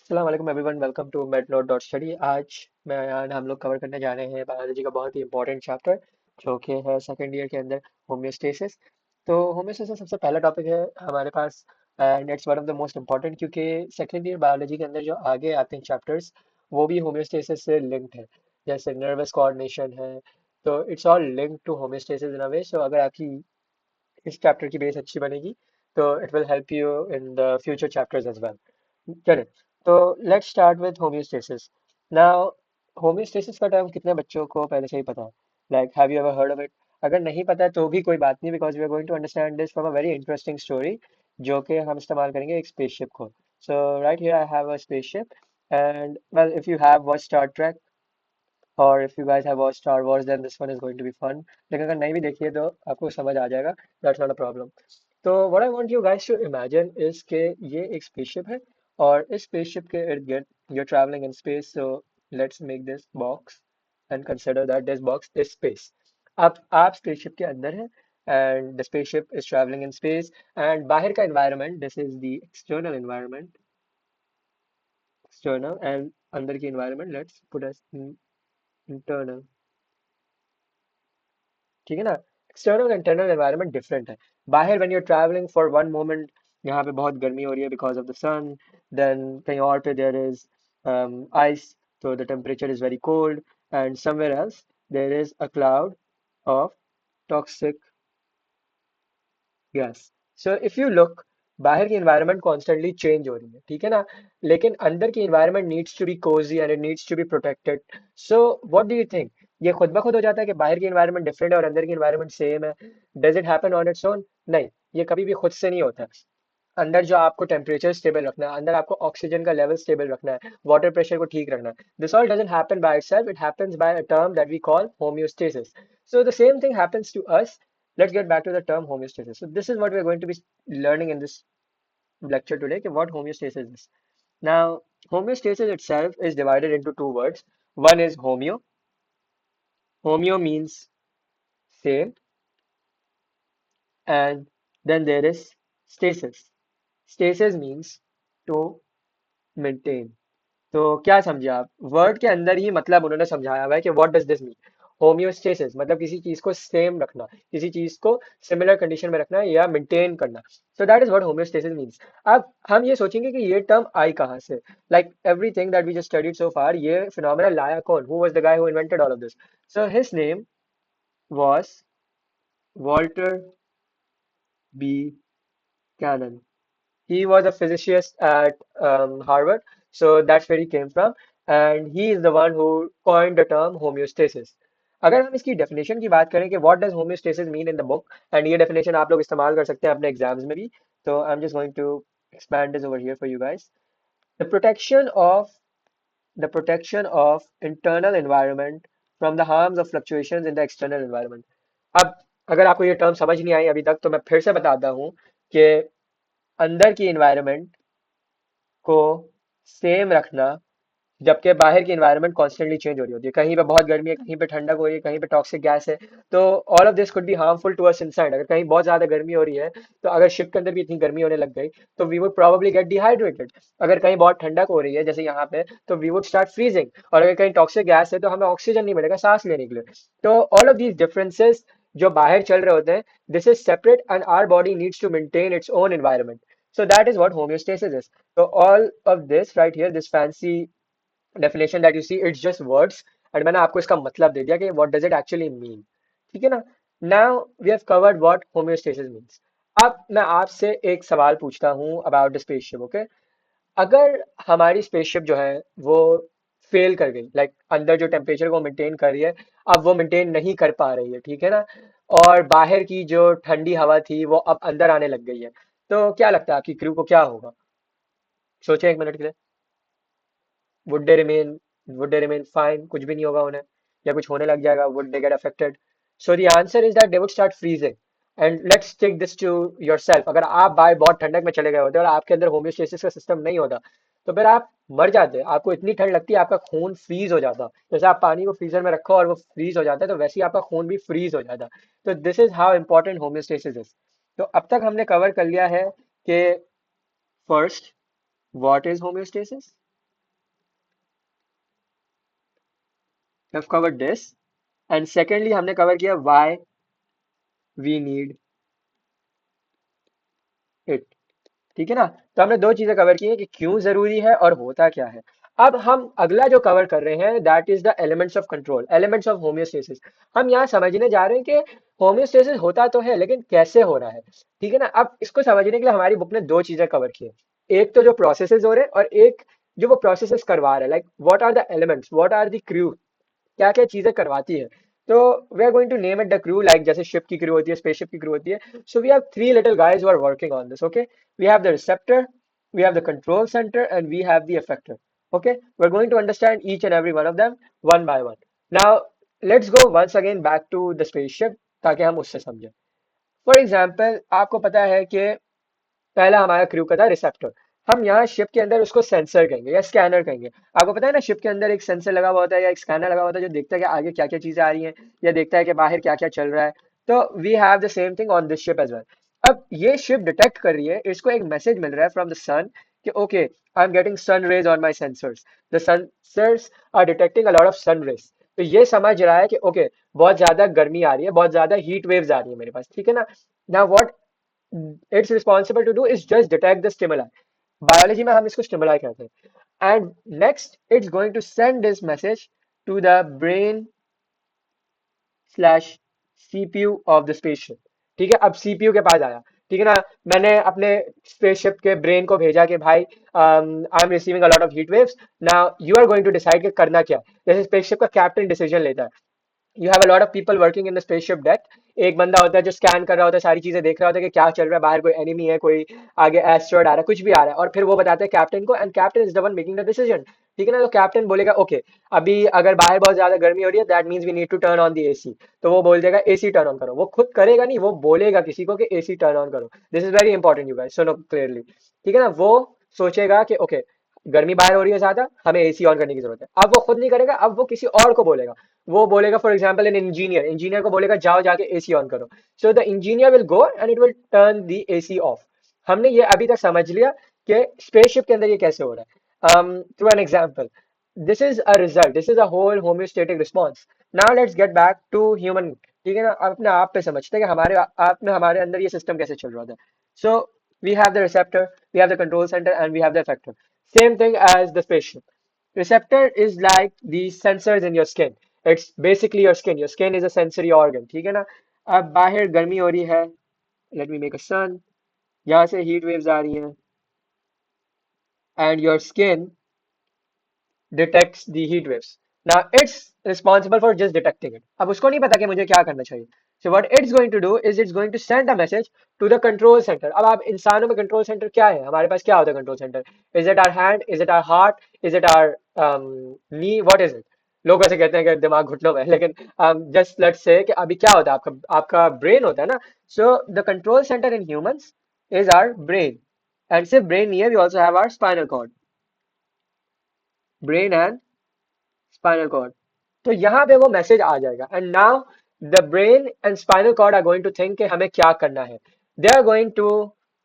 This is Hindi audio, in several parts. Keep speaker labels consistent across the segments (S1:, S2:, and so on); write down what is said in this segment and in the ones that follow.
S1: अस्सलाम वालेकुम एवरीवन, वेलकम टू mednote.study। आज मैं यार हम लोग कवर करने जा रहे हैं बायोलॉजी का बहुत ही इंपॉर्टेंट चैप्टर जो कि है सेकंड ईयर के अंदर होम्योस्टेसिस। तो होम्योस्टेसिस सबसे पहला टॉपिक है हमारे पास and it's one of the most important, क्योंकि सेकंड ईयर बायोलॉजी के अंदर जो आगे आते हैं चैप्टर्स वो भी होम्योस्टेसिस से लिंक्ड है। जैसे नर्वस कोऑर्डिनेशन है, तो it's all linked to homeostasis in a way. So अगर आपकी इस चैप्टर की बेस अच्छी बनेगी तो it will help you in the future chapters as well. चले, तो let's start with homeostasis. Now homeostasis का टर्म कितने बच्चों को पहले से ही पता है? Like have you ever heard of it? अगर नहीं पता है तो भी कोई बात नहीं, because we are going to understand this from a very interesting story जो कि हम इस्तेमाल करेंगे एक स्पेसशिप को। So right here I have a spaceship and well if you have watch Star Trek और if you guys have watch Star Wars then this one is going to be fun. लेकिन अगर नहीं भी देखिए तो आपको समझ आ जाएगा, दैट्स नॉट अ प्रॉब्लम। तो what I want you guys to imagine is के ये एक स्पेसशिप है और इस स्पेसशिप के इर्द गिर्द you're traveling in space, so let's make this box and consider that this box is space. आप स्पेसशिप के अंदर हैं and the spaceship is traveling in space and बाहर का environment, this is the external environment, external, and अंदर की environment let's put as internal। ठीक है ना? एक्सटर्नल इंटरनल एनवायरनमेंट डिफरेंट है। बाहर when you are travelling for one moment यहाँ पे बहुत गर्मी हो रही है because of the sun, then कहीं और पे देयर इज आइस, तो the temperature is very cold and somewhere else there is a cloud of toxic gas. So if you look, बाहर की एनवायरनमेंट कॉन्स्टेंटली चेंज हो रही है, ठीक है ना? लेकिन अंदर की environment needs to be cosy and it needs to be protected. So what do you think, ये खुद ब खुद हो जाता है कि बाहर की एनवायरनमेंट डिफरेंट है और अंदर की एनवायरनमेंट सेम है? Does it happen on its own? नहीं, ये कभी भी खुद से नहीं होता। अंदर जो आपको टेम्परेचर स्टेबल रखना है, अंदर आपको ऑक्सीजन का लेवल स्टेबल रखना है, वाटर प्रेशर को ठीक रखना है, this all doesn't happen by itself, it happens by a term that we call homeostasis. So the same thing happens to us. Let's get back to the term homeostasis. So this is what we're going to be learning in this lecture today, कि what homeostasis is. Now, homeostasis itself is divided into two words. One is homeo. Homeo means same, and then there is stasis. Stasis means to maintain. तो क्या समझे आप? वर्ड के अंदर ही मतलब उन्होंने समझाया हुआ है कि what does this mean. Homeostasis मतलब किसी चीज को सेम रखना, किसी चीज को सिमिलर कंडीशन में रखना या मेंटेन करना। सो that is what homeostasis means. अब हम ये सोचेंगे कि ये टर्म आई कहाँ से? Like everything that we just studied so far, ये फिनोमेना लाया कौन? Who was the guy who invented all of this? So his name was Walter B Cannon. He was a physicist at Harvard, so that's where he came from, and he is the one who coined the term homeostasis. अगर हम इसकी डेफिनेशन की बात करें कि what does homeostasis mean in the book, and ये डेफिनेशन आप लोग इस्तेमाल कर सकते हैं अपने एग्जाम्स में भी, तो I'm just going to expand this over here for you guys. The protection of the protection of internal environment from the harms of fluctuations in the external environment. अब अगर आपको ये टर्म समझ नहीं आई अभी तक तो मैं फिर से बताता हूँ कि अंदर की एनवायरनमेंट को सेम रखना, जबकि बाहर की एनवायरनमेंट कॉन्स्टेंटली चेंज हो रही होती है। कहीं पे बहुत गर्मी है, कहीं पे ठंडक हो रही है, कहीं पे टॉक्सिक गैस है। तो all of this could be harmful to us inside. अगर कहीं बहुत ज्यादा गर्मी हो रही है, तो अगर शिप के अंदर भी इतनी गर्मी होने लग गई तो we would probably get dehydrated. अगर कहीं बहुत ठंडक हो रही है जैसे यहाँ पे, तो वी वुड स्टार्ट फ्रीजिंग। और अगर कहीं टॉक्सिक गैस है तो हमें ऑक्सीजन नहीं मिलेगा सांस लेने के लिए। तो ऑल ऑफ दीज डिफरेंसेस जो बाहर चल रहे होते हैं, this is separate and our body needs to maintain its own environment. So that is what homeostasis is. So all of this right here, this fancy definition that you see, it's just words, and मैंने आपको इसका मतलब दे दिया कि what does it actually mean। ठीक है ना? Now we have covered what homeostasis means. अब मैं आपसे एक सवाल पूछता हूँ about the spaceship, okay? अगर हमारी स्पेसशिप जो है वो फेल कर गई, लाइक अंदर जो टेम्परेचर को मेंटेन कर रही है अब वो मेंटेन नहीं कर पा रही है, ठीक है ना? और बाहर की जो ठंडी हवा थी वो अब अंदर आने लग गई है, तो क्या लगता है आपकी क्रू को क्या होगा? सोचें एक मिनट के लिए। Would they remain would they remain fine, कुछ भी नहीं होगा उन्हें, या कुछ होने लग जाएगा? Would they get affected? So the answer is that they would start freezing. And let's take this to yourself. अगर आप बाय बहुत ठंडक में चले गए होते और आपके अंदर होम्योस्टेसिस का सिस्टम नहीं होता, तो फिर आप मर जाते। आपको इतनी ठंड लगती है आपका खून फ्रीज हो जाता। जैसे आप पानी को फ्रीजर में रखो और वो फ्रीज हो जाता है, तो वैसे ही आपका खून भी फ्रीज हो जाता। तो this is how important homeostasis is. तो अब तक हमने कवर कर लिया है कि first, what is homeostasis, have covered this and secondly हमने कवर किया व्हाई वी नीड इट। ठीक है ना। तो हमने दो चीजें कवर की हैं कि क्यों जरूरी है और होता क्या है। अब हम अगला जो कवर कर रहे हैं that is the elements of control, elements of homeostasis. हम यहाँ समझने जा रहे हैं कि होम्योस्टेसिस होता तो है लेकिन कैसे हो रहा है। ठीक है ना। अब इसको समझने के लिए हमारी बुक ने दो चीजें कवर की है, एक तो जो प्रोसेसेस हो रहे हैं और एक जो वो प्रोसेसेस करवा रहे हैं, like what are the elements, what are the crew, क्या क्या चीजें करवाती है। तो we are going to name it the crew, like जैसे शिप की क्रू होती है, स्पेसशिप की क्रू होती है। So we have three little guys who are working on this. Okay, we have the receptor, we have the control center, and we have the effector. Okay, we're going to understand each and every one of them one by one. Now let's go once again back to the spaceship ताकि हम उससे समझें। फॉर एग्जाम्पल आपको पता है कि पहला हमारा क्रू का था रिसेप्टर। हम यहाँ शिप के अंदर उसको सेंसर कहेंगे या स्कैनर कहेंगे। आपको पता है ना, शिप के अंदर एक सेंसर लगा हुआ होता है या एक स्कैनर लगा हुआ होता है जो देखता है कि आगे क्या क्या चीजें आ रही हैं या देखता है कि बाहर क्या क्या चल रहा है। तो we have the same thing on this ship as well. अब ये शिप डिटेक्ट कर रही है, इसको एक मैसेज मिल रहा है फ्रॉम द सन कि okay I am getting sun rays on my sensors, the sensors are detecting a lot of sun rays. तो ये समझ रहा है कि ओके बहुत ज्यादा गर्मी आ रही है, बहुत ज्यादा हीट वेव्स आ रही है मेरे पास। ठीक है ना। ना what it's responsible to do is just detect the stimuli. Biology में हम इसको स्टिमुलाई कहते हैं। And next it's going to send this message to the brain slash CPU of the spaceship. ठीक है, अब सीपीयू के पास आया। ठीक है ना। मैंने अपने स्पेसशिप के ब्रेन को भेजा कि भाई I am receiving a lot of heat waves, now you are going to decide कि करना क्या है। जैसे स्पेसशिप का कैप्टन डिसीजन लेता है। You have a lot of people working in the spaceship deck. एक बंदा होता है जो स्कैन कर रहा होता है, सारी चीजें देख रहा होता है कि क्या चल रहा है बाहर, कोई एनिमी है, कोई आगे एस्ट्रॉयड आ रहा है, कुछ भी आ रहा है, और फिर वो बताते हैं कैप्टन को and captain is the one making the decision. ठीक है ना। तो कैप्टन बोलेगा ओके अभी अगर बाहर बहुत ज्यादा गर्मी हो रही है that means we need to turn on the AC. तो वो बोल देगा एसी टर्न ऑन करो। वो खुद करेगा नहीं, वो बोलेगा किसी को कि एसी टर्न ऑन करो। This is very important, you guys सुनो क्लियरली। ठीक है ना। वो सोचेगा कि ओके गर्मी बाहर हो रही है ज्यादा, हमें एसी ऑन करने की जरूरत है। अब वो खुद नहीं करेगा, अब वो किसी और को बोलेगा। वो बोलेगा for example an engineer, engineer को बोलेगा जाओ जाके एसी ऑन करो। So the engineer will go and it will turn the AC of. हमने ये अभी तक समझ लिया कि स्पेसशिप के अंदर ये कैसे हो रहा है through an example. This is a result, this is a whole homeostatic response. Now let's get back to human. ठीक है ना। अपने आप पे समझते हैं कि हमारे आप में हमारे अंदर ये सिस्टम कैसे चल रहा था। So we have the receptor, we have the control centre and we have the effector. Same thing as the spaceship. Receptor is like the sensors in your skin. It's basically your skin. Your skin is a sensory organ. ठीक है ना। अब बाहर गर्मी हो रही है, let me make a sun, यहाँ से heat waves आ रही हैं and your skin detects the heat waves. Now it's responsible for just detecting it. अब उसको नहीं पता कि मुझे क्या करना चाहिए। So what it's going to do is it's going to send a message to the control center. अब आप इंसानों में कंट्रोल सेंटर क्या है, हमारे पास क्या होता है control centre? Is it our hand? Is it our heart? Is it our knee? What is it? लोग वैसे कहते हैं कि दिमाग घुटनों में है, लेकिन जस्ट लेट्स से कि अभी क्या होता है, आपका आपका ब्रेन होता है ना। So the control centre in humans is our brain and सिर्फ ब्रेन नहीं है, we also have our spinal cord, brain and spinal cord. तो यहाँ पे वो मैसेज आ जाएगा and now the brain and spinal cord are going to think कि हमें क्या करना है। They are going to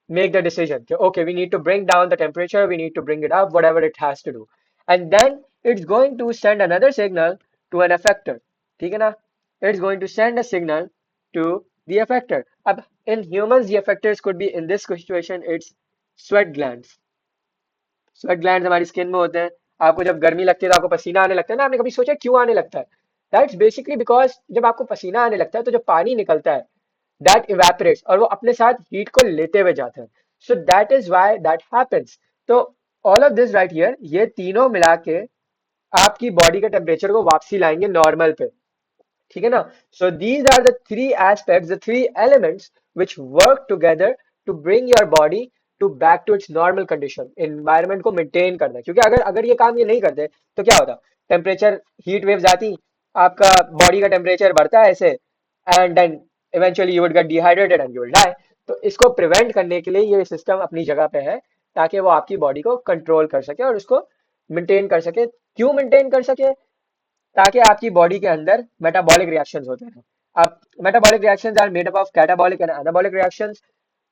S1: make the decision कि okay we need to bring down the temperature, we need to bring it up, whatever it has to do. And then it's going to send another signal to an effector. ठीक है ना। It's going to send a signal to the effector. अब in humans the effectors could be in this situation it's sweat glands. Sweat glands हमारी स्किन में होते हैं। आपको जब गर्मी लगती है तो आपको पसीना आने लगता है ना। आपने कभी सोचा क्यों आने लगता है? दैट्स बेसिकली बिकॉज जब आपको पसीना आने लगता है तो जो पानी निकलता है दैट इवेपोरेट्स और वो अपने साथ हीट को लेते हुए जाता है। So that is why that happens. तो all of this right here, ये तीनों मिला के आपकी बॉडी के टेम्परेचर को वापसी लाएंगे नॉर्मल पे। ठीक है ना। So these are the three aspects, the three elements which work together to bring your body to back to its normal condition. Environment को मेंटेन करना है, क्योंकि अगर अगर ये काम ये नहीं करते तो क्या होता? टेम्परेचर हीट वेव्स आती, आपका बॉडी का टेम्परेचर बढ़ता है ऐसे and then eventually you would get dehydrated and you will die. तो इसको प्रिवेंट करने के लिए ये सिस्टम अपनी जगह पे है ताकि वो आपकी बॉडी को कंट्रोल कर सके और उसको मेंटेन कर सके। क्यों मेंटेन कर सके? ताकि आपकी बॉडी के अंदर मेटाबॉलिक रिएक्शंस होते हैं। अब metabolic reactions are made up of catabolic and anabolic reactions.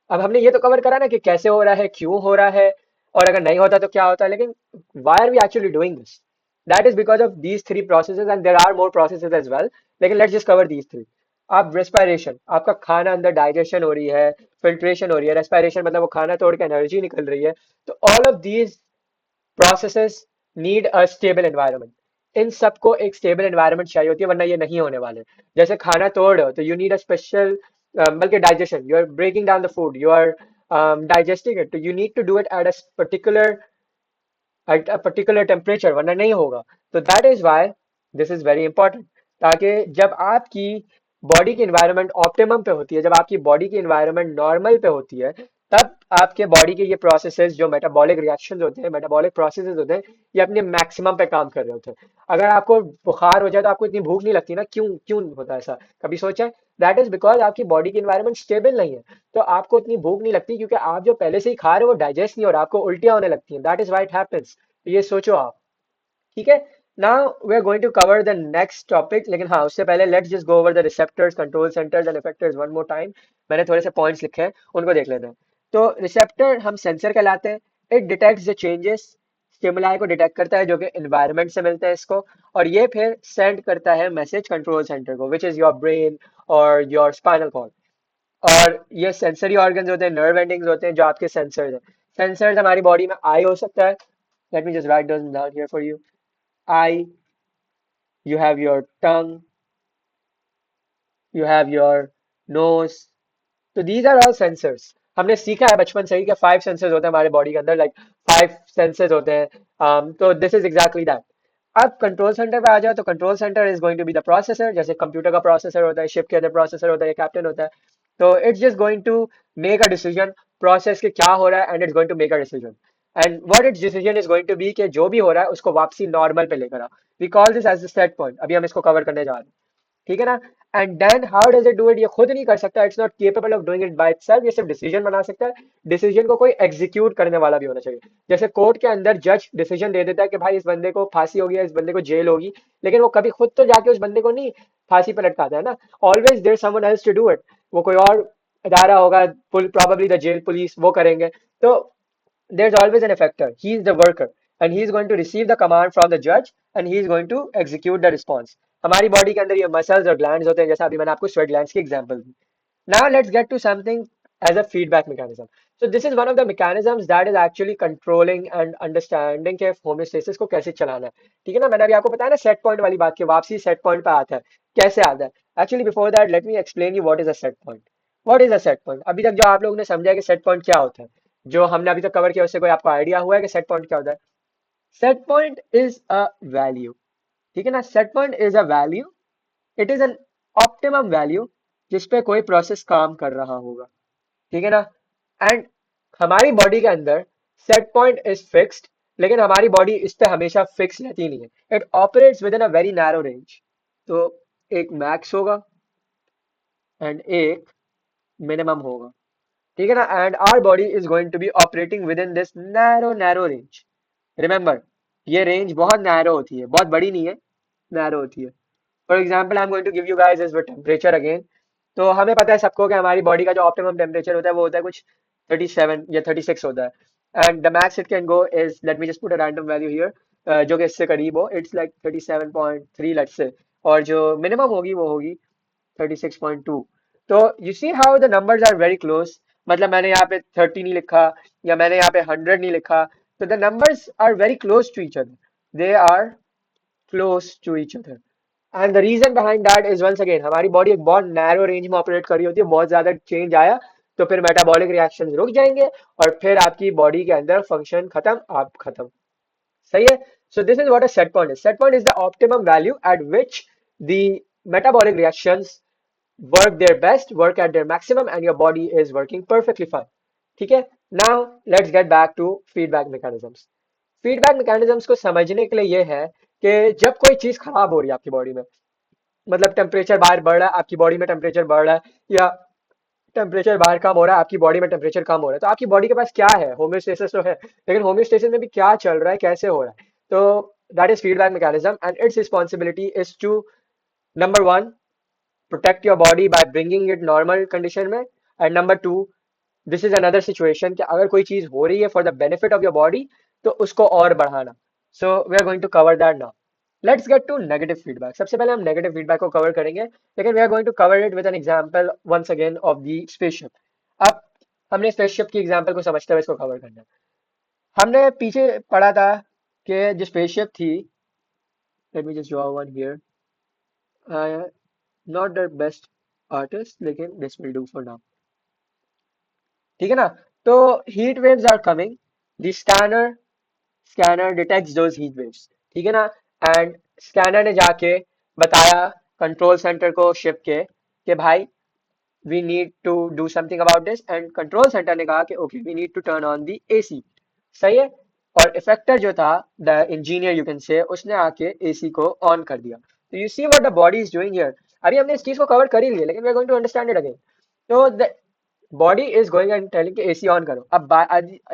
S1: अब हमने ये तो कवर करा ना कि कैसे हो रहा है, क्यों हो रहा है, और अगर नहीं होता तो क्या होता है, लेकिन why are we actually doing this? That is because of these three processes and there are more processes as well, लेकिन let's just cover these three. आप रेस्पिरेशन, आपका खाना अंदर डाइजेशन हो रही है, फिल्ट्रेशन हो रही है, रेस्पिरेशन मतलब वो खाना तोड़ के एनर्जी निकल रही है। तो all of these processes need a stable environment. इन सबको एक स्टेबल एनवायरनमेंट चाहिए होती है, वरना ये नहीं होने वाले। जैसे खाना तोड़ रहे हो तो यू नीड अ स्पेशल, बल्कि digestion, you are breaking down the food, you are digesting it, तो you need to do it at a particular temperature, वरना नहीं होगा। तो that is why this is very important, ताकि जब आपकी बॉडी की इन्वायरमेंट ऑप्टिमम पे होती है, जब आपकी बॉडी की इन्वायरमेंट नॉर्मल पे होती है, तब आपके बॉडी के ये प्रोसेसेस जो मेटाबॉलिक रिएक्शंस होते हैं, मेटाबॉलिक प्रोसेसेस होते हैं, ये अपने मैक्सिमम पे काम कर रहे होते हैं। अगर आपको बुखार हो जाए तो आपको इतनी भूख नहीं लगती ना, क्यों क्यों होता है ऐसा, कभी सोचा है? दैट इज बिकॉज आपकी बॉडी की इन्वायरमेंट स्टेबल नहीं है। तो आपको इतनी भूख नहीं लगती क्योंकि आप जो पहले से ही खा रहे हो वो डाइजेस्ट नहीं हो रहा, आपको उल्टियां होने लगती हैं। That is why it happens. ये सोचो आप। ठीक है। Now we are going to cover the next topic, लेकिन हाँ उससे पहले let's just go over the receptors, control centres and effectors one more time. मैंने थोड़े से पॉइंट्स लिखे हैं, उनको देख लेते हैं। तो रिसेप्टर हम सेंसर कहलाते हैं। It detects the changes, stimuli को डिटेक्ट करता है जो कि एनवायरनमेंट से मिलते हैं इसको, और ये फिर सेंड करता है मैसेज कंट्रोल सेंटर को, विच इज योर ब्रेन और योर स्पाइनल कॉर्ड। और ये सेंसरी ऑर्गन्स होते हैं, नर्व एंडिंग्स होते हैं जो आपके सेंसर्स हैं। सेंसर्स हमारी बॉडी में आई हो सकता है। Late me just write down here for you. eye, you have your tongue, you have your nose. तो दीज आर ऑल सेंसर्स। हमने सीखा है बचपन से ही कि 5 सेंसर्स होते हैं हमारे बॉडी के अंदर, लाइक 5 सेंसर्स होते हैं। तो दिस इज एग्जैक्टली दैट। अब कंट्रोल सेंटर पे आ जाओ, तो control centre is going to be the processor, जैसे कंप्यूटर का प्रोसेसर होता है, शिप के अंदर प्रोसेसर होता है, कैप्टन होता है। तो it's just going to make a decision, process के क्या हो रहा है, and it's going to make a decision. And what its decision is going to be, कि जो भी हो रहा है उसको वापसी नॉर्मल पे लेकर आओ। We call this as the set point. अभी हम इसको कवर करने जा रहे हैं। ठीक है ना। And then how does it do it, ये खुद नहीं कर सकता, it's not capable of doing it by itself, ये सिर्फ डिसीजन बना सकता है। डिसीजन को कोई एग्जीक्यूट करने वाला भी होना चाहिए। जैसे कोर्ट के अंदर जज डिसीजन दे देता है कि भाई इस बंदे को फांसी होगी या इस बंदे को जेल होगी, लेकिन वो कभी खुद तो जाके उस बंदे को नहीं फांसी पर लटकाता है ना। Always there someone else to do it. वो कोई और इदारा होगा, probably the jail police, वो करेंगे। तो there's always an effector. He is the worker and he is going to receive the command from the judge and he is going to execute the response. हमारी बॉडी के अंदर ये मसल्स और ग्लैंड्स होते हैं, जैसा अभी मैंने आपको स्वेट ग्लैंड्स की example the. Now let's get to something as a feedback mechanism. So this is one of the mechanisms that is actually controlling and understanding के homeostasis को कैसे चलाना है। ठीक है ना। मैंने अभी आपको बताया ना सेट पॉइंट वाली बात, की वापसी सेट पॉइंट पे आता है, कैसे आता है। Actually before that let me explain you what is a set point. What is a set point, अभी तक जो आप लोगों ने समझा है कि सेट पॉइंट क्या होता है, जो हमने अभी तक कवर किया, उससे कोई आपको आइडिया हुआ है कि सेट पॉइंट क्या होता है? Set point is a value. ठीक है ना। Set point is a value, it is an optimum value जिस पे कोई प्रोसेस काम कर रहा होगा। ठीक है ना। एंड हमारी बॉडी के अंदर सेट पॉइंट इज फिक्स्ड, लेकिन हमारी बॉडी इस पे हमेशा फिक्स रहती नहीं है। It operates with in a very narrow range. तो एक मैक्स होगा एंड एक मिनिमम होगा। ठीक है ना। And our body is going to be operating within this narrow narrow range. Remember, ये रेंज बहुत नैरो होती है, बहुत बड़ी नहीं है, नैरो होती है। For example I am going to give you guys is temperature again. तो हमें पता है सबको कि हमारी बॉडी का जो ऑप्टिमम टेम्परेचर होता है वो होता है कुछ 37 या 36 होता है। And the max it can go is, late me just put a random value here, जो कि इससे करीब हो, इट्स लाइक 37.3 लेट्स से। और जो मिनिमम होगी वो होगी 36.2। तो you see how the numbers are very close. मतलब मैंने यहाँ पे 30 नहीं लिखा, या मैंने यहाँ पे 100 नहीं लिखा, तो the numbers are very close to each other. They are close to each other. And the reason behind that is once again, हमारी बॉडी एक बहुत नैरो रेंज में ऑपरेट कर रही होती है। बहुत ज्यादा चेंज आया तो फिर मेटाबॉलिक रिएक्शन रुक जाएंगे, और फिर आपकी बॉडी के अंदर फंक्शन खत्म, आप खत्म। सही है। So this is what a set point is. Set point is the optimum value eight which the metabolic reactions work their best, work at their maximum, and your body is working perfectly fine. ठीक है। Now let's get back to feedback mechanisms. Feedback mechanisms को समझने के लिए ये है कि जब कोई चीज खराब हो रही है आपकी बॉडी में, मतलब टेम्परेचर बाहर बढ़ रहा है, आपकी बॉडी में टेम्परेचर बढ़ रहा है, या टेम्परेचर बाहर कम हो रहा है, आपकी बॉडी में टेम्परेचर कम हो रहा है, तो आपकी बॉडी के पास क्या है? होम्योस्टेसिस तो है, लेकिन होम्योस्टेसिस में भी क्या चल रहा है, कैसे हो रहा है? तो that is feedback mechanism and its responsibility is to, number one, protect your body by bringing it normal condition में, and number two, this is another situation कि अगर कोई चीज हो रही है for the benefit of your body, तो उसको और बढ़ाना। So we are going to cover that now. Let's get to negative feedback. सबसे पहले हम negative feedback को cover करेंगे, लेकिन we are going to cover it with an example once again of the spaceship. अब हमने spaceship की example को समझते हुए इसको cover करना है। हमने पीछे पढ़ा था कि जो spaceship थी, let me just draw one here. Uh, not the best artist, लेकिन this will do for now. ठीक है ना? तो heat waves are coming. The scanner detects those heat waves. ठीक है ना? एंड स्कैनर ने जाके बताया कंट्रोल सेंटर को शिप के कि भाई we need to do something about this, and control centre ने कहा कि okay we need to turn on the AC. सही है। और इफेक्टर जो था the engineer you can say, उसने आके एसी को ऑन कर दिया। तो you see what the body is doing here. अभी हमने इस चीज को कवर कर ही लिया, लेकिन we are going to understand it again. तो the body is going and telling कि एसी ऑन करो। अब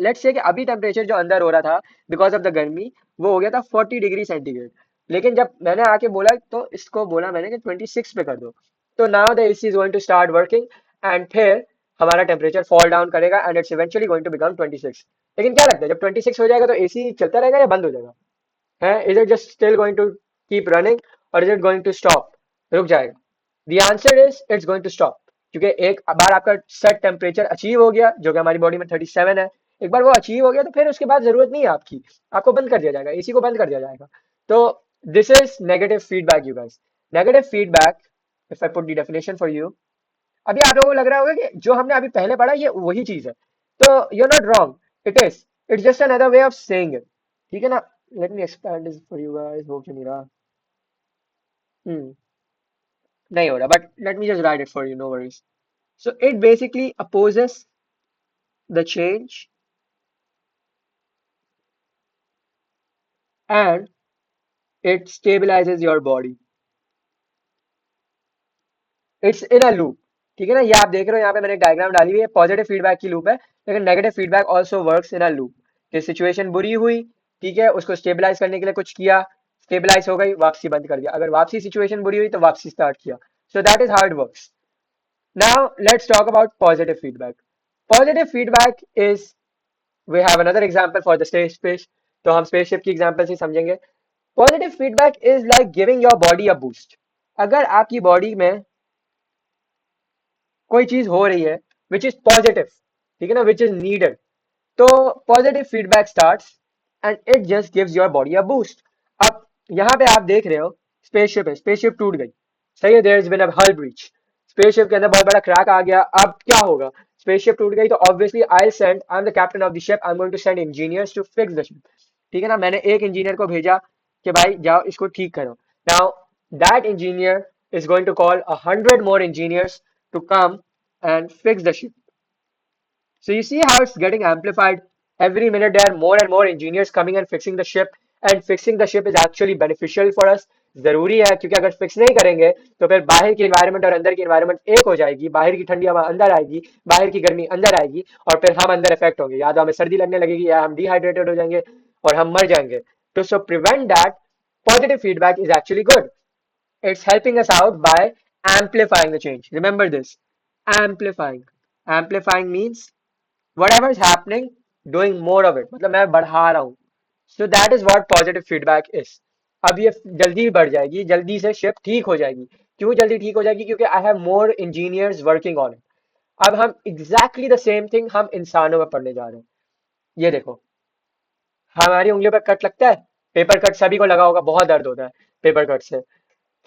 S1: लेट्स से कि अभी टेम्परेचर जो अंदर हो रहा था बिकॉज ऑफ द गर्मी, वो हो गया था 40 डिग्री सेंटीग्रेड। लेकिन जब मैंने आके बोला, तो इसको बोला मैंने कि 26 पे कर दो। तो now the AC is going to start working, and फिर हमारा टेम्परेचर फॉल डाउन करेगा and it's eventually going to become 26। लेकिन क्या लगता है, जब 26 हो जाएगा तो एसी चलता रहेगा या बंद हो जाएगा? है, is it just still going to keep running, और is it going to stop, रुक जाएगा? The answer is it's going to stop. क्योंकि एक बार आपका सेट टेम्परेचर अचीव हो गया, जो कि हमारी बॉडी में 37 है, एक बार वो अचीव हो गया तो फिर उसके बाद जरूरत नहीं है आपकी, आपको बंद कर दिया जाएगा, एसी को बंद कर दिया जाएगा। तो this is negative feedback you guys. Negative feedback, if I put the definition for you, अभी आप लोगों को लग रहा होगा कि जो हमने अभी पहले पढ़ा ये वही चीज है। तो you are not wrong, it's just another way of saying it. ठीक है ना? Let me expand this for you guys. हो क्यों नहीं रहा? हम्म नहीं हो रहा, but let me just write it for you, no worries. So it basically opposes the change and it stabilizes your body. It's in a loop। ठीक है ना? ये आप देख रहे हो, यहाँ पे मैंने एक डायग्राम डाली हुई है, पॉजिटिव फीडबैक की लूप है, लेकिन negative feedback also works in a loop. कि सिचुएशन बुरी हुई, ठीक है, उसको स्टेबलाइज करने के लिए कुछ किया, स्टेबलाइज हो गई, वापसी बंद कर दिया, अगर वापसी सिचुएशन बुरी हुई तो वापसी स्टार्ट किया। So that is how it works. Now let's talk about positive feedback. Positive feedback is, we have another example for the space. तो हम स्पेसशिप की एग्जांपल से समझेंगे। Positive feedback is like giving your body a boost. अगर आपकी बॉडी में कोई चीज हो रही है विच इज पॉजिटिव, ठीक है ना, विच इज नीडेड, तो positive feedback starts and it just gives your body a boost. अब यहाँ पे आप देख रहे हो स्पेसशिप है, स्पेसशिप टूट गई, सही है, देयर इज बीन अ हल ब्रीच, स्पेसशिप के अंदर बहुत बड़ा क्रैक आ गया। अब क्या होगा? स्पेसशिप टूट गई तो obviously I am the captain of the ship, I am going to send engineers to fix the ship. ठीक है ना? मैंने एक इंजीनियर को भेजा कि भाई जाओ इसको ठीक करो। Now that engineer is going to call 100 more engineers to come and fix the ship. So you see how it's getting amplified. Every minute there are more and more engineers coming and fixing the ship, and fixing the ship is actually beneficial for us. जरूरी है, क्योंकि अगर फिक्स नहीं करेंगे तो फिर बाहर की एनवायरनमेंट और अंदर की एनवायरनमेंट एक हो जाएगी, बाहर की ठंडी हवा अंदर आएगी, बाहर की गर्मी अंदर आएगी, और फिर हम अंदर इफेक्ट होंगे, या तो हमें सर्दी लगने लगेगी या हम डिहाइड्रेटेड हो जाएंगे और हम मर जाएंगे। तो so prevent that, positive feedback is actually good. It's helping us out by amplifying the change. Remember this, amplifying. Amplifying means whatever is happening, doing more of it. मतलब मैं बढ़ा रहा हूँ। So that is what positive feedback is. अब ये जल्दी बढ़ जाएगी, जल्दी से शिप ठीक हो जाएगी। क्यों जल्दी ठीक हो जाएगी? क्योंकि I have more engineers working on it. अब हम exactly the same thing हम इंसानों में पढ़ने जा रहे हैं। ये देखो, हमारी उंगलियों पर कट लगता है, पेपर कट सभी को लगा होगा, बहुत दर्द होता है पेपर कट से।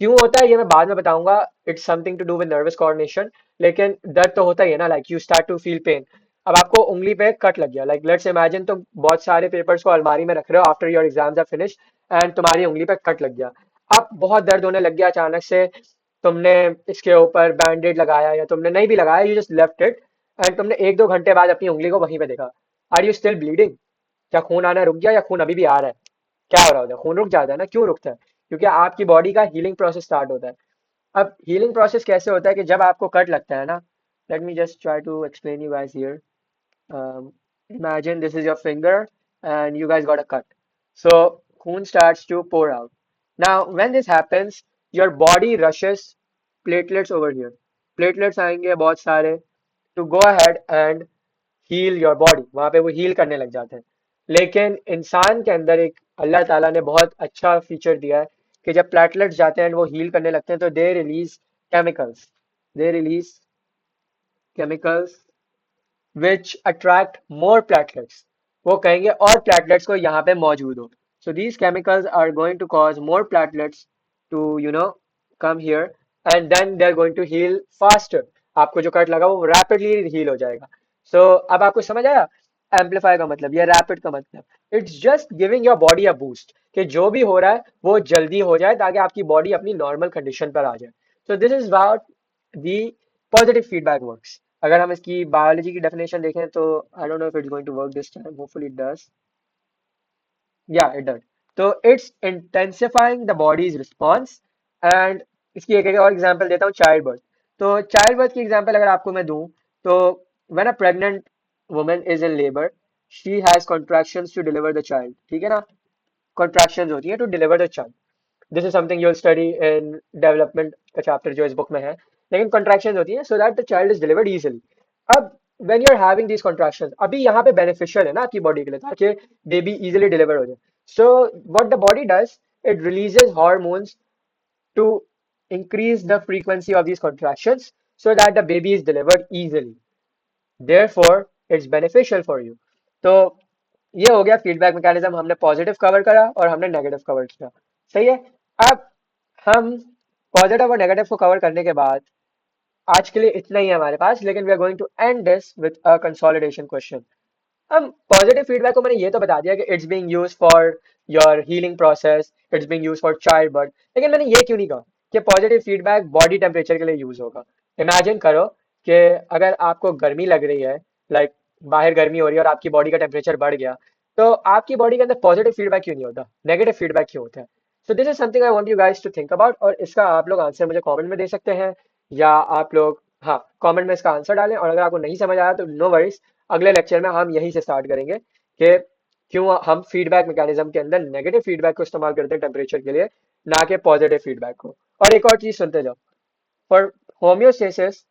S1: क्यों होता है ये मैं बाद में बताऊंगा, it's something to do with nervous coordination. लेकिन दर्द तो होता ही है ना, like you start to feel pain. अब आपको उंगली पे कट लग गया, लाइक लेट्स इमेजिन तुम बहुत सारे पेपर्स को अलमारी में रख रहे हो after your exams are finish, and तुम्हारी उंगली पे कट लग गया। अब बहुत दर्द होने लग गया अचानक से, तुमने इसके ऊपर बैंडेड लगाया या तुमने नहीं भी लगाया, you just left it, and तुमने एक दो घंटे बाद अपनी उंगली को वहीं पे देखा। Are you still bleeding? क्या खून आना रुक गया या खून अभी भी आ रहा है? क्या हो रहा होता है? खून रुक जाता है ना। क्यों रुकता है? क्योंकि आपकी बॉडी का हीलिंग प्रोसेस स्टार्ट होता है। अब हीलिंग प्रोसेस कैसे होता है कि जब आपको कट लगता है ना, let me just try to explain you guys here. Imagine this is your finger and you guys got a cut. So खून starts to pour out. Now when this happens, your body rushes platelets over here. Platelets आएंगे बहुत सारे to go ahead and heal your body. वहां पे वो heal करने लग जाते हैं। लेकिन इंसान के अंदर एक अल्लाह ताला ने बहुत अच्छा फीचर दिया है कि जब प्लेटलेट्स जाते हैं वो हील करने लगते हैं तो chemicals they release chemicals which attract more platelets. वो कहेंगे और platelets को यहाँ पे मौजूद हो. So these chemicals are going to cause more platelets to come here and then they're going to heal faster. आपको जो कट लगा वो rapidly heal हो जाएगा. So अब आपको समझ आया एम्पलीफाई का मतलब या रैपिड का मतलब it's just giving your body a boost कि जो भी हो रहा है वो जल्दी हो जाए ताकि आपकी बॉडी अपनी नॉर्मल कंडीशन पर आ जाए. So this is what the positive feedback works. अगर हम इसकी बायोलॉजी की डेफिनेशन देखें तो I don't know if it's going to work this time, hopefully it does. Yeah it does. तो it's intensifying the body's response. And इसकी एक और एग्जांपल देता हूँ, चाइल्ड बर्थ. तो चाइल्ड बर्थ की एग्जांपल अगर आपको मैं दूं तो when a pregnant woman is in labour she has contractions to deliver the child. ठीक है ना, कॉन्ट्रैक्शंस होती है to deliver the child. This is something you'll study in development का चैप्टर जो इस बुक में है. लेकिन कॉन्ट्रैक्शंस होती हैं so that the child is delivered easily. अब when you are having these contractions अभी यहाँ पे बेनिफिशियल है ना आपकी बॉडी के लिए ताकि बेबी इजीली डिलीवर हो जाए. So what the body does, it releases hormones to increase the frequency of these contractions so that the baby is delivered easily. Therefore, it's beneficial for you. तो ये हो गया फीडबैक मैकेनिज्म. हमने पॉजिटिव कवर करा और हमने नेगेटिव कवर किया. सही है. अब हम पॉजिटिव और नेगेटिव को कवर करने के बाद आज के लिए इतना ही है हमारे पास, लेकिन we are going to end this with a consolidation question. हम पॉजिटिव फीडबैक को मैंने ये तो बता दिया कि it's being used for your healing process, it's being used for child birth. लेकिन मैंने ये क्यों नहीं कहा कि पॉजिटिव फीडबैक बॉडी टेम्परेचर के लिए यूज होगा. इमेजिन करो कि अगर आपको गर्मी लग रही है, लाइक बाहर गर्मी हो रही है और आपकी बॉडी का टेम्परेचर बढ़ गया, तो आपकी बॉडी के अंदर पॉजिटिव फीडबैक क्यों नहीं होता, नेगेटिव फीडबैक क्यों होता है. So this is something I want you guys to think about. और इसका आप लोग आंसर मुझे कमेंट में दे सकते हैं या आप लोग हाँ कमेंट में इसका आंसर डालें. और अगर आपको नहीं समझ आया तो नो वरीज, अगले लेक्चर में हम यहीं से स्टार्ट करेंगे कि क्यों हम फीडबैक मैकेनिज्म के अंदर नेगेटिव फीडबैक को इस्तेमाल करते हैं टेम्परेचर के लिए, ना कि पॉजिटिव फीडबैक को. और एक और चीज सुनते जाओ, for homeostasis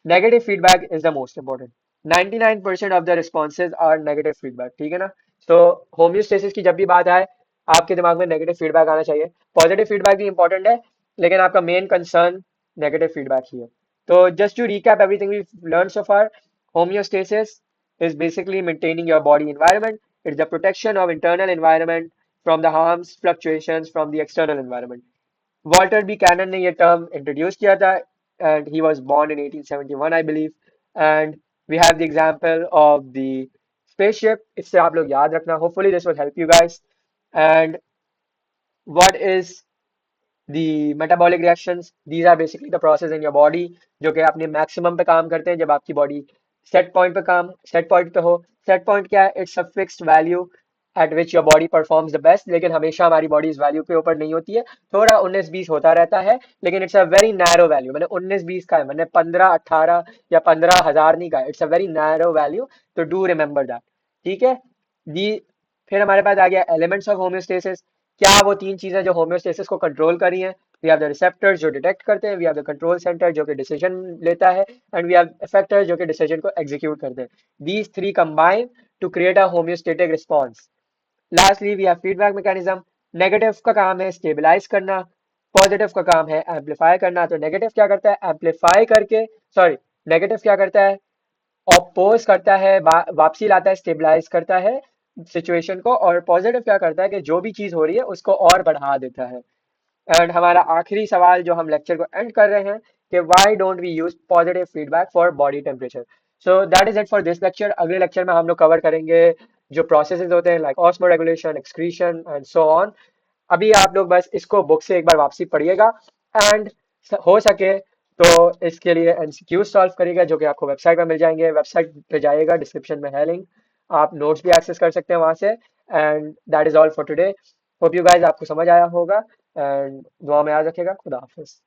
S1: negative feedback is the most important. 99% of the responses are negative feedback. ठीक है ना. तो होम्योस्टेसिस की जब भी बात आए आपके दिमाग में नेगेटिव फीडबैक आना चाहिए. पॉजिटिव फीडबैक भी इंपॉर्टेंट है लेकिन आपका मेन कंसर्न नेगेटिव फीडबैक ही है. तो just to recap everything we've learned so far, homeostasis is basically maintaining your body environment. It's the protection of internal environment from the harms, fluctuations from the external environment. Walter B. Cannon ने ये term introduce किया था and he was born in 1871 I believe. And we have the example of the spaceship. इससे आप लोग याद रखना. Hopefully this will help you guys. And what is the metabolic reactions? These are basically the process in your body जो कि अपने maximum पे काम करते हैं जब आपकी body set point पे हो. Set point क्या है? It's a fixed value at which your body performs the best. लेकिन हमेशा हमारी body इस value के ऊपर नहीं होती है, थोड़ा 19-20 होता रहता है, लेकिन it's a very narrow value. मैंने 19-20 का है, मैंने 15-18 या 15,000 नहीं कहा. It's a very narrow value, तो do remember that. ठीक है. दी फिर हमारे पास आ गया एलिमेंट्स ऑफ होम्योस्टेसिस. क्या वो तीन चीजें जो होम्योस्टेसिस को कंट्रोल कर रही हैं? वी हैव द रिसेप्टर्स जो डिटेक्ट करते हैं, we have the control centre जो कि डिसीजन लेता है, एंड वी हैव इफेक्टर्स जो कि डिसीजन को एग्जीक्यूट करते हैं. These three combine to create a homeostatic response. Lastly we have feedback mechanism. Negative का काम है स्टेबलाइज करना, पॉजिटिव का काम है एम्पलीफाई करना. तो नेगेटिव क्या करता है? एम्पलीफाई करके, सॉरी, नेगेटिव क्या करता है? ऑपोज करता है, वापसी लाता है, स्टेबलाइज करता है सिचुएशन को. और पॉजिटिव क्या करता है कि जो भी चीज हो रही है उसको और बढ़ा देता है. एंड हमारा आखिरी सवाल जो हम लेक्चर को एंड कर रहे हैं कि why don't we use positive feedback for body temperature. So that is it for this lecture. अगले लेक्चर में हम लोग कवर करेंगे जो प्रोसेसेस होते हैं like osmoregulation, excretion and so on. अभी आप लोग बस इसको बुक से एक बार वापसी पढ़िएगा एंड हो सके तो इसके लिए एमसीक्यू सॉल्व करिएगा जो कि आपको वेबसाइट पर मिल जाएंगे. वेबसाइट पे जाइएगा, डिस्क्रिप्शन में है लिंक, आप नोट्स भी एक्सेस कर सकते हैं वहां से. And that is all for today. Hope you guys आपको समझ आया होगा एंड दुआ में याद रखिएगा. खुदा हाफिज.